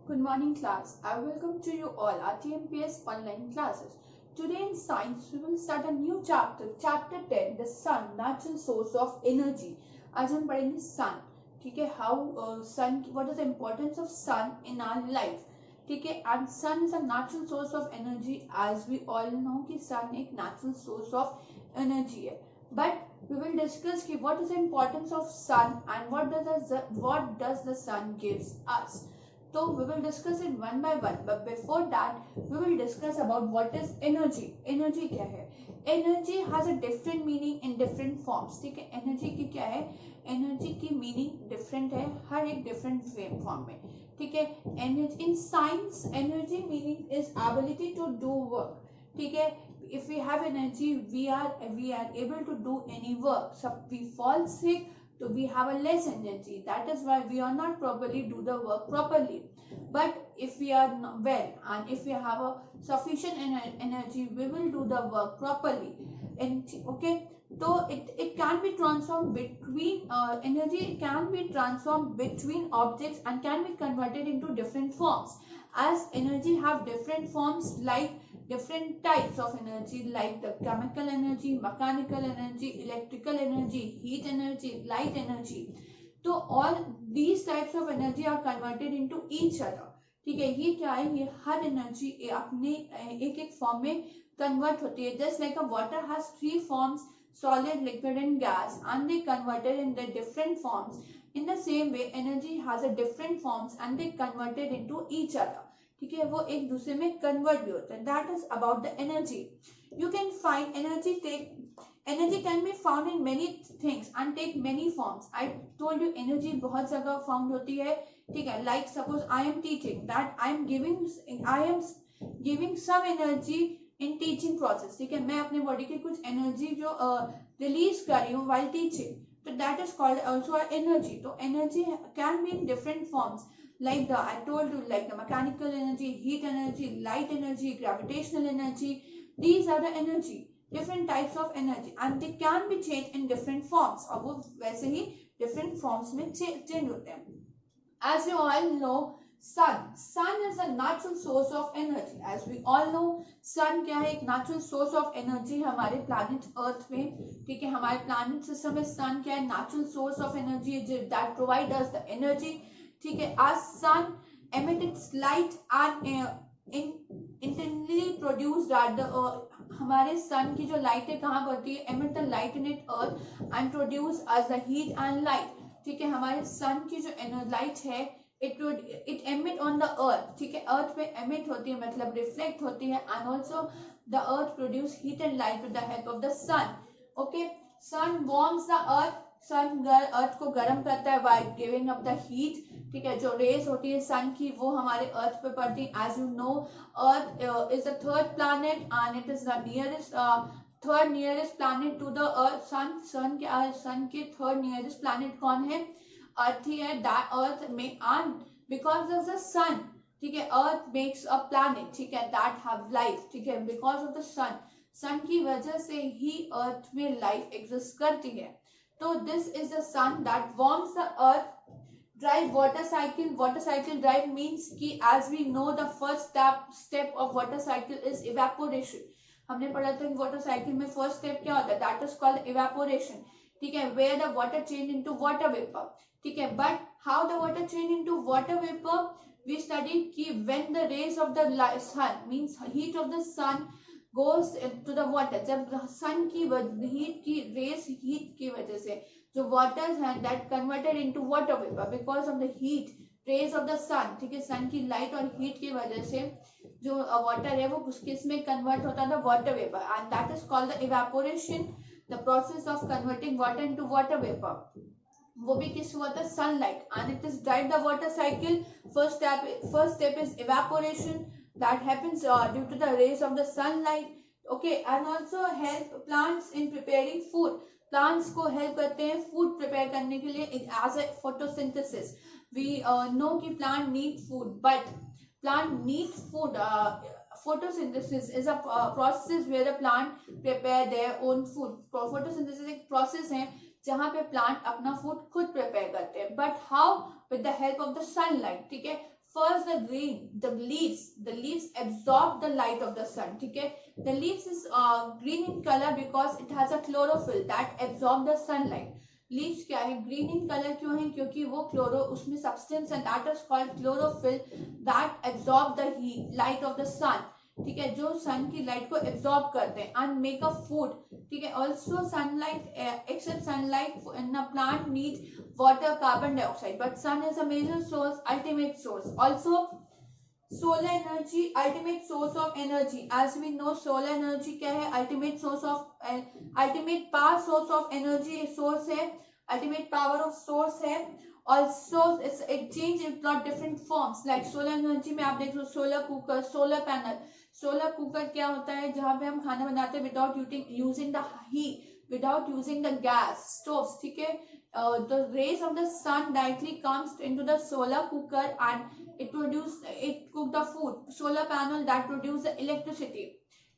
Good morning class. I welcome to you all our TMPS online classes. Today in science we will start a new chapter, chapter 10, the sun, natural source of energy. आज हम पढ़ेंगे sun, ठीक है, how sun, what is the importance of sun in our life, ठीक है, and sun is a natural source of energy as we all know कि sun एक natural source of energy है. But we will discuss कि what is the importance of sun and what does the sun gives us. So we will discuss it one by one, but before that we will discuss about what is energy. Energy क्या है? Energy has a different meaning in different forms. ठीक है, energy की क्या है? Energy की meaning different है हर एक different form में. ठीक है, energy in science energy meaning is ability to do work. ठीक है, if we have energy we are able to do any work. So we fall sick, so we have a less energy. That is why we are not properly do the work properly. But if we are well and if we have a sufficient energy, we will do the work properly. And okay, so it can be transformed between energy can be transformed between objects and can be converted into different forms. As energy have different forms like different types of energy like the chemical energy, mechanical energy, electrical energy, heat energy, light energy. So all these types of energy are converted into each other. ठीक है, ये क्या है? ये हर energy अपने एक एक form में कन्वर्ट होती है. Just like a water has three forms, solid, liquid and gas, and they converted in their different forms. In the same way energy has a different forms and they converted into each other. ठीक है, वो एक दूसरे में convert भी होते हैं. That is about the energy. You can find energy can be found in many things and take many forms. I told you energy बहुत जगह फाउंड होती है. ठीक है, like suppose I am teaching, that I am giving some energy in teaching process. ठीक है, मैं अपने बॉडी की कुछ एनर्जी जो रिलीज कर रही हूँ while teaching, तो that is called also energy. तो energy can be in different forms. Like I told you, like the mechanical energy, heat energy, light energy, gravitational energy. These are the energy, different types of energy, and they can be changed in different forms. और वो वैसे ही different forms में change होते हैं. As you all know, sun is a natural source of energy. As we all know, sun क्या है? एक natural source of energy हमारे planet earth में. ठीक है, हमारे planet system में sun क्या है? Natural source of energy that provide us the energy. ठीक है, as sun emits light and internally produced at the हमारे सन की जो लाइट है कहाँ पड़ती है? emit the light in it earth and produce as the heat and light. ठीक है, हमारे सन की जो लाइट है it emit on the earth. ठीक है, अर्थ पे emit होती है मतलब रिफ्लेक्ट होती है, and also the earth produce heat and light with the help of the sun. Okay, sun warms the earth. सन अर्थ को गर्म करता है by giving up the heat. ठीक है, जो रेज होती है सन की वो हमारे अर्थ पे पड़ती है. As you know, earth is the third planet and it is the third nearest planet to the earth. Sun क्या है? सन के थर्ड नियरेस्ट प्लैनेट कौन है? अर्थ ही है. दैट अर्थ में and because of the sun, ठीक है, अर्थ मेक्स अ प्लैनेट, ठीक है, दैट हैव लाइफ. ठीक है, बिकॉज ऑफ द सन की वजह से ही अर्थ में लाइफ एग्जिस्ट करती है. तो this is the sun that warms the earth. Drive water cycle drive means कि as we know the first step of water cycle is evaporation. हमने पढ़ा था कि water cycle में first step क्या होता है? That is called evaporation. ठीक है, where the water change into water vapor. ठीक है, but how the water change into water vapor? We studied कि when the rays of the sun means heat of the sun goes to the water. जब sun की heat की वजह से जो waters हैं that converted into water vapor because of the heat rays of the sun. ठीक है, sun की light और heat की वजह से जो water है वो किसमें convert होता था? water vapor, and that is called the evaporation, the process of converting water into water vapor. वो भी किस हुआ था? sunlight, and it is drive the water cycle. First step is evaporation that happens due to the rays of the sunlight. Okay, and also help plants in preparing food. Plants को help करते हैं food prepare करने के लिए as a photosynthesis. We know कि plant need food, but plant need food. photosynthesis is a process where the plant prepare their own food. photosynthesis एक process है जहाँ पे प्लांट अपना फूड खुद प्रिपेयर करते हैं. But how? With the help of the sunlight. ठीक है, first the leaves absorb the light of the sun. ठीक है, the leaves is green in color because it has a chlorophyll that absorb the sunlight. Leaves क्या है, green in colour क्यों है, क्योंकि वो क्लोरो उसमें सब्सटेंस है that is called chlorophyll that absorb the light of the sun. ठीक है, जो सन की लाइट को एब्जॉर्ब करते हैं एंड मेक अ फूड. ठीक है, also sunlight except sunlight in a plant need water, carbon dioxide, but sun is a major source, ultimate source. Also solar energy ultimate source of energy. As we know solar energy क्या है, ultimate source of ultimate power source of energy source है, ultimate power of source है. Also it change in plot different forms like solar energy में आप देख लो solar cooker, solar panel. Solar cooker क्या होता है, जहां पे हम खाना बनाते हैं without using the heat, without using the gas stove. ठीक है, the rays of the sun directly comes into the solar cooker and it cook the food. Solar panel that produce the electricity.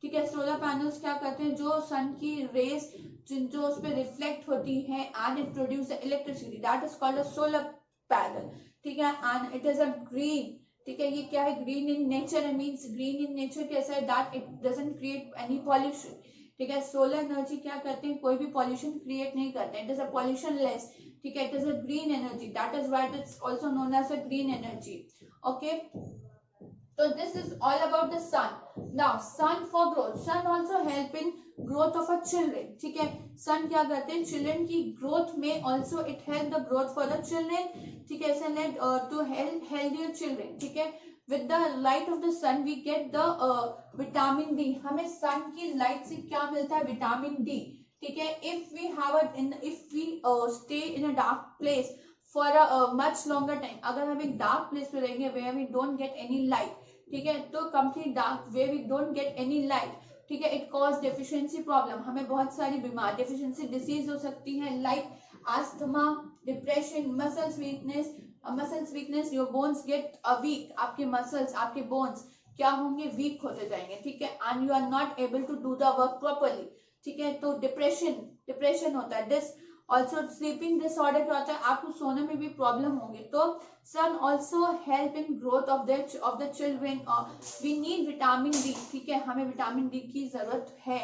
ठीक है, solar panels क्या करते हैं, जो सन की race जो उस पर रिफ्लेक्ट होती है and it produce electricity, that is called a solar panel. ठीक है, and it is a green. ठीक है, ये क्या है, green in nature. Means green in nature कैसा है, that it doesn't create any pollution. ठीक है, सोलर एनर्जी क्या करते हैं, कोई भी पॉल्यूशन क्रिएट नहीं करते हैं. It is a pollution less. ठीक है, it is a green energy, that is why it is also known as a green energy. Okay, so this is all about the sun. Now sun for growth, sun also help in growth of a children. ठीक है, sun क्या करते हैं, children की growth में also it help the growth for the children. ठीक है, sun led to help healthier children. ठीक है, with the light of the sun we get the vitamin D. हमें sun की light से क्या मिलता है, vitamin D. ठीक है, if we stay in a dark place for a much longer time, अगर हम एक dark place पे रहेंगे where we don't get any light, ठीक है, तो complete dark way we don't get any light. ठीक है, इट कॉज डेफिशिएंसी प्रॉब्लम, हमें बहुत सारी बीमार डेफिशिएंसी डिसीज हो सकती है like asthma, depression, muscles weakness, your bones get weak. आपके मसल्स, आपके बोन्स क्या होंगे, वीक होते जाएंगे. ठीक है, and you are not able to do the work properly. ठीक है, तो डिप्रेशन होता है. दिस ऑल्सो स्लीपिंग डिसऑर्डर क्या होता है, आपको सोने में भी प्रॉब्लम होंगे. तो sun also help in growth of the children. We need vitamin D. ठीक है, हमें विटामिन डी की जरूरत है.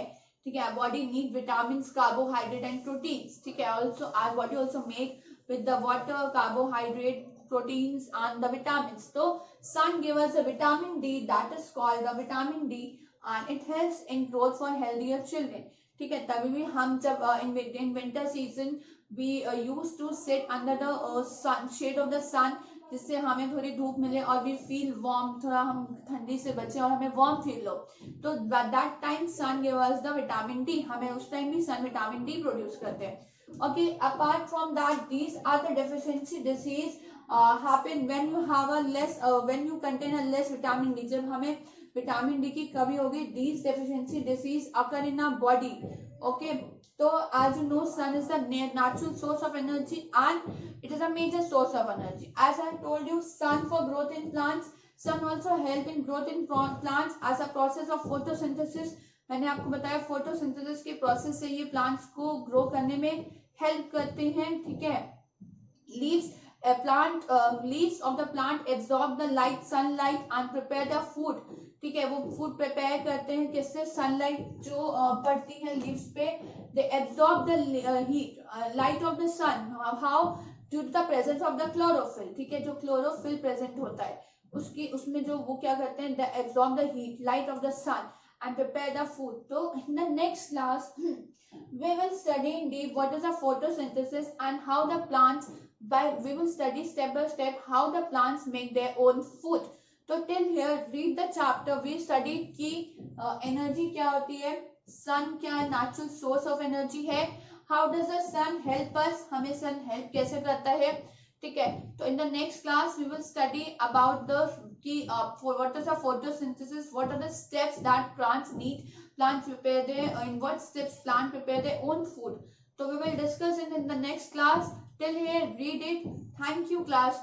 ठीक है, body need vitamin, carbohydrate and proteins. ठीक है, also our body also make with the water, carbohydrate, proteins and the vitamins. So sun gives us the vitamin D, that is called the vitamin D, and it helps in growth for healthier children. ठीक है, तभी भी हम जब in winter season we used to sit under the sun, shade of the sun, जिससे हमें थोड़ी धूप मिले और we feel warm, थोड़ा हम ठंडी से बचे और हमें warm feel हो. तो that time sun gives us the vitamin D. हमें उस टाइम भी sun vitamin D प्रोड्यूस करते हैं. Okay, apart from that, these are the deficiency disease happen when you have a less when you contain a less vitamin D. जब हमें vitamin D की कमी होगी, these deficiency disease occur in our body. Okay, so as you know, sun is the natural source of energy and it is a major source of energy. As I told you, sun for growth in plants, sun also help in growth in plants as a process of photosynthesis. मैंने आपको बताया photosynthesis के process से ये plants को grow करने में help करते हैं. ठीक है, leaves of the plant absorb the sunlight and prepare the food. ठीक है, वो फूड प्रिपेयर करते हैं किससे, सनलाइट जो पड़ती है लीव्स पे, they absorb the heat light of the sun. How, due to the presence of the chlorophyll. ठीक है, जो क्लोरोफिल प्रेजेंट होता है उसमें जो वो क्या करते हैं, they absorb the heat light of the sun and prepare the food. So in the next class we will study in deep what is the photosynthesis and how the plants, we will study step by step how the plants make their own food. So till here read the chapter. We studied कि energy क्या होती है, sun क्या natural source of energy है, how does the sun help us, हमें sun help कैसे करता है. ठीक है, तो in the next class we will study about the what is the photosynthesis, what are the steps that plants need, plants prepare in what steps plant prepare their own food. So we will discuss it in the next class. Till here read it. Thank you class.